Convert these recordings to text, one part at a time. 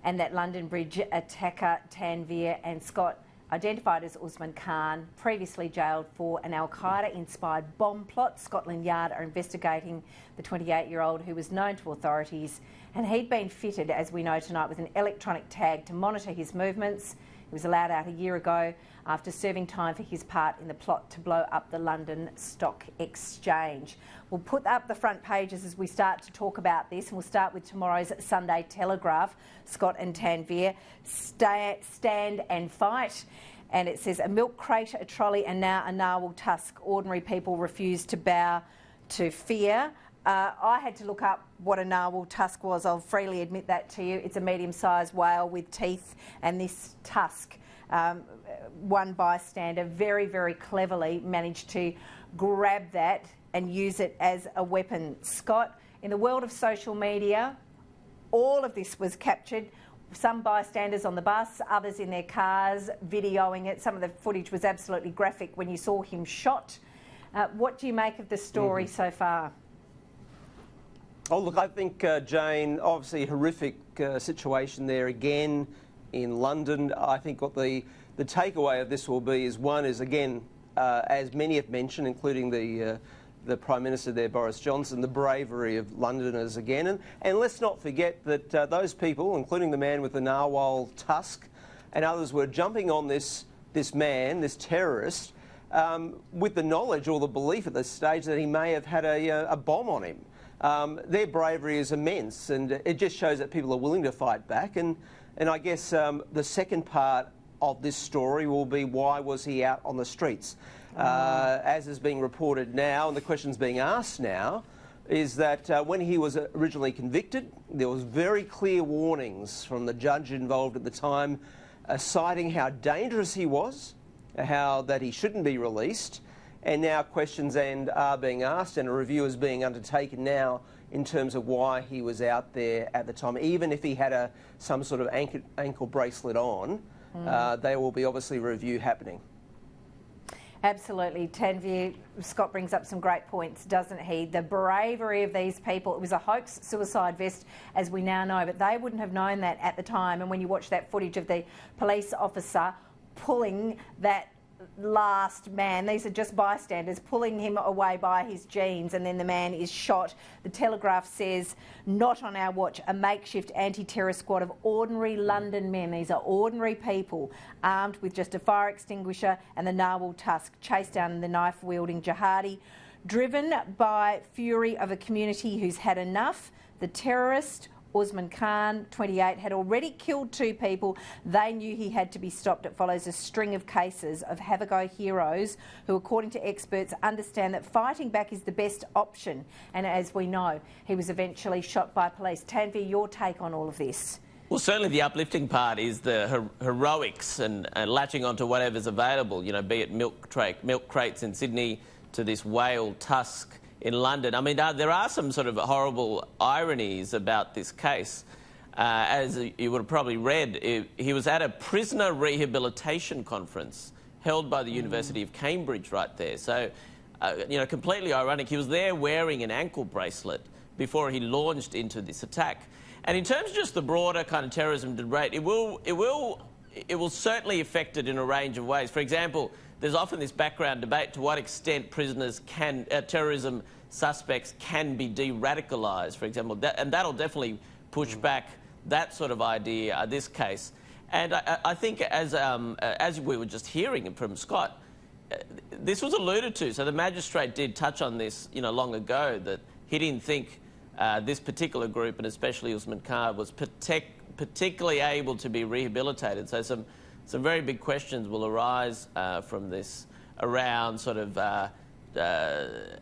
and that London Bridge attacker Tanveer and Scott, identified as Usman Khan, previously jailed for an Al-Qaeda-inspired bomb plot. Scotland Yard are investigating the 28-year-old who was known to authorities, and he'd been fitted, as we know tonight, with an electronic tag to monitor his movements. He was allowed out a year ago after serving time for his part in the plot to blow up the London Stock Exchange. We'll put up the front pages as we start to talk about this, and we'll start with tomorrow's Sunday Telegraph. Scott and Tanveer stand and fight. And it says, a milk crate, a trolley and now a narwhal tusk. Ordinary people refuse to bow to fear. I had to look up what a narwhal tusk was. I'll freely admit that to you. It's a medium-sized whale with teeth, and this tusk, one bystander very, very cleverly managed to grab that and use it as a weapon. Scott, in the world of social media, all of this was captured. Some bystanders on the bus, others in their cars, videoing it. Some of the footage was absolutely graphic when you saw him shot. What do you make of the story so far? Oh, look, I think, Jane, obviously a horrific situation there again in London. I think what the takeaway of this will be is, one is, again, as many have mentioned, including the Prime Minister there, Boris Johnson, the bravery of Londoners again. And let's not forget that those people, including the man with the narwhal tusk and others, were jumping on this man, this terrorist, with the knowledge or the belief at this stage that he may have had a bomb on him. Their bravery is immense, and it just shows that people are willing to fight back. And I guess the second part of this story will be, why was he out on the streets? As is being reported now, and the question's being asked now, is that when he was originally convicted, there was very clear warnings from the judge involved at the time, citing how dangerous he was, that he shouldn't be released. And now questions are being asked, and a review is being undertaken now in terms of why he was out there at the time. Even if he had some sort of ankle bracelet on, there will be obviously a review happening. Absolutely. Tanveer, Scott brings up some great points, doesn't he? The bravery of these people. It was a hoax suicide vest, as we now know, but they wouldn't have known that at the time. And when you watch that footage of the police officer pulling that last man, these are just bystanders, pulling him away by his jeans, and then the man is shot. The Telegraph says, not on our watch, a makeshift anti-terror squad of ordinary London men, these are ordinary people, armed with just a fire extinguisher and the narwhal tusk, chased down the knife-wielding jihadi. Driven by fury of a community who's had enough, the terrorist Usman Khan, 28, had already killed 2 people. They knew he had to be stopped. It follows a string of cases of have-a-go heroes who, according to experts, understand that fighting back is the best option. And as we know, he was eventually shot by police. Tanveer, your take on all of this? Well, certainly the uplifting part is the heroics and latching onto whatever's available, you know, be it milk crates in Sydney to this whale tusk in London. I mean, there are some sort of horrible ironies about this case. As you would have probably read, he was at a prisoner rehabilitation conference held by the University of Cambridge right there. So, you know, completely ironic. He was there wearing an ankle bracelet before he launched into this attack. And in terms of just the broader kind of terrorism debate, it will certainly affect it in a range of ways. For example, there's often this background debate to what extent prisoners terrorism suspects can be de-radicalised, for example, and that'll definitely push back that sort of idea, this case. And I think, as we were just hearing from Scott, this was alluded to. So the magistrate did touch on this, you know, long ago, that he didn't think this particular group, and especially Usman Khan, was particularly able to be rehabilitated. So some very big questions will arise from this around sort of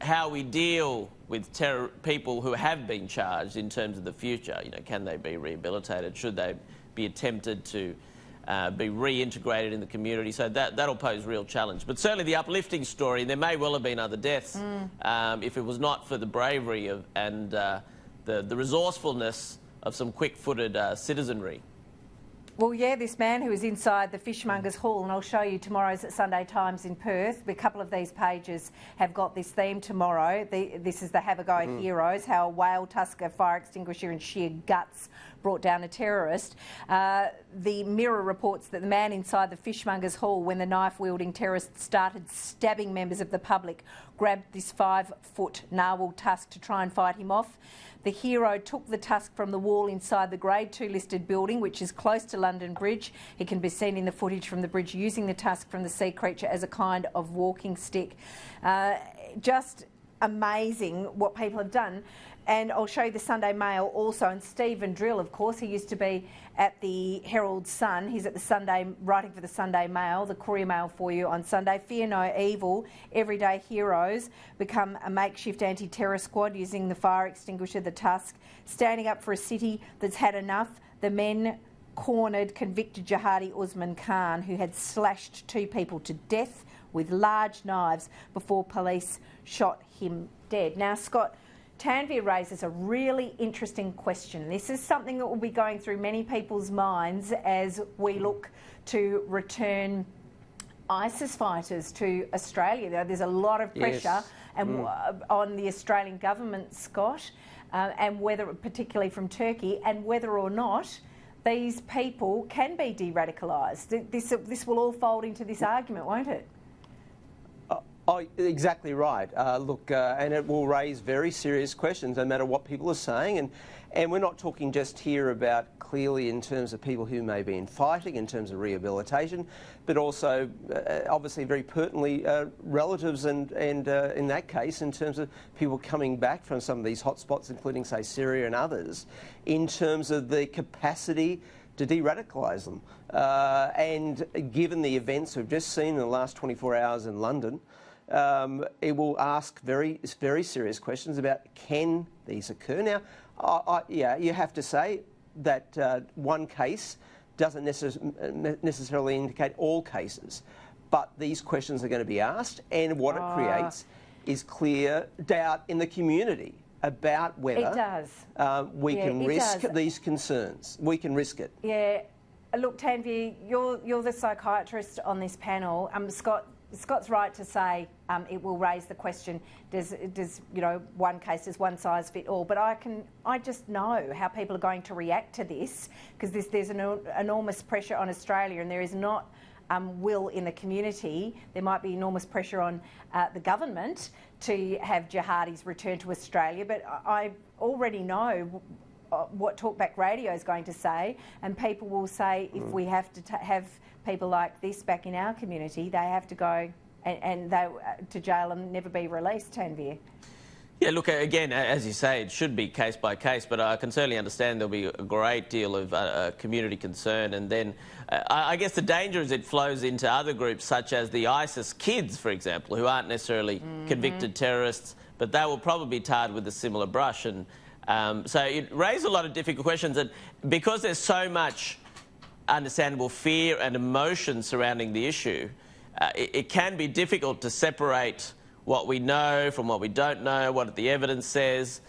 how we deal with people who have been charged in terms of the future. You know, can they be rehabilitated? Should they be attempted to be reintegrated in the community? So that'll pose real challenge. But certainly the uplifting story, and there may well have been other deaths if it was not for the bravery and the resourcefulness of some quick-footed citizenry. Well, yeah, this man who was inside the Fishmongers Hall, and I'll show you tomorrow's Sunday Times in Perth. A couple of these pages have got this theme tomorrow. This is the Have a Go heroes, how a whale tusk, a fire extinguisher and sheer guts brought down a terrorist. The Mirror reports that the man inside the Fishmongers Hall, when the knife-wielding terrorist started stabbing members of the public, grabbed this 5-foot narwhal tusk to try and fight him off. The hero took the tusk from the wall inside the Grade 2 listed building, which is close to London Bridge. He can be seen in the footage from the bridge using the tusk from the sea creature as a kind of walking stick. Just amazing what people have done. And I'll show you the Sunday Mail also. And Stephen Drill, of course, he used to be at the Herald Sun. He's at the Sunday, writing for the Sunday Mail, the Courier Mail for you on Sunday. Fear no evil. Everyday heroes become a makeshift anti-terror squad using the fire extinguisher, the tusk, standing up for a city that's had enough. The men cornered convicted jihadi Usman Khan, who had slashed 2 people to death with large knives before police shot him dead. Now, Scott, Tanveer raises a really interesting question. This is something that will be going through many people's minds as we look to return ISIS fighters to Australia. There's a lot of pressure on the Australian government, Scott, and whether, particularly from Turkey, and whether or not these people can be de-radicalised. This will all fold into this argument, won't it? Oh, exactly right. And it will raise very serious questions no matter what people are saying. And we're not talking just here about clearly in terms of people who may be in fighting, in terms of rehabilitation, but also obviously very pertinently relatives and in that case in terms of people coming back from some of these hotspots, including, say, Syria and others, in terms of the capacity to de-radicalise them. And given the events we've just seen in the last 24 hours in London, it will ask very serious questions about can these occur. Now, you have to say that one case doesn't necessarily indicate all cases, but these questions are going to be asked, and what it creates is clear doubt in the community about whether we can risk these concerns. We can risk it. Yeah. Look, Tanveer, you're the psychiatrist on this panel. Scott's right to say it will raise the question: does one case, does one size fit all? But I just know how people are going to react to this, because there's an enormous pressure on Australia, and there is not will in the community. There might be enormous pressure on the government to have jihadis return to Australia, but I already know what Talkback Radio is going to say, and people will say if we have to have people like this back in our community, they have to go and they to jail and never be released, Tanveer. Yeah, look, again, as you say, it should be case by case, but I can certainly understand there'll be a great deal of community concern. And then I guess the danger is it flows into other groups, such as the ISIS kids, for example, who aren't necessarily convicted terrorists, but they will probably be tarred with a similar brush. And so it raises a lot of difficult questions. And because there's so much understandable fear and emotion surrounding the issue, it can be difficult to separate what we know from what we don't know, what the evidence says.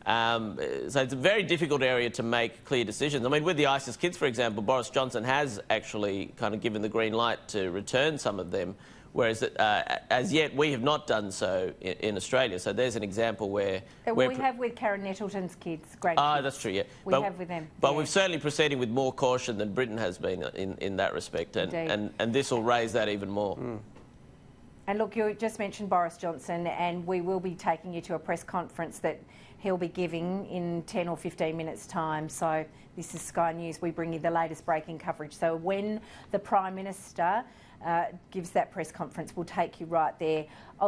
So it's a very difficult area to make clear decisions. I mean, with the ISIS kids, for example, Boris Johnson has actually kind of given the green light to return some of them, whereas as yet we have not done so in Australia. So there's an example where... we have with Karen Nettleton's kids, great kids. Oh, that's true, yeah. We have with them. But we're certainly proceeding with more caution than Britain has been in that respect, and this will raise that even more. And look, you just mentioned Boris Johnson, and we will be taking you to a press conference that he'll be giving in 10 or 15 minutes' time. So this is Sky News. We bring you the latest breaking coverage. So when the Prime Minister gives that press conference, we'll take you right there.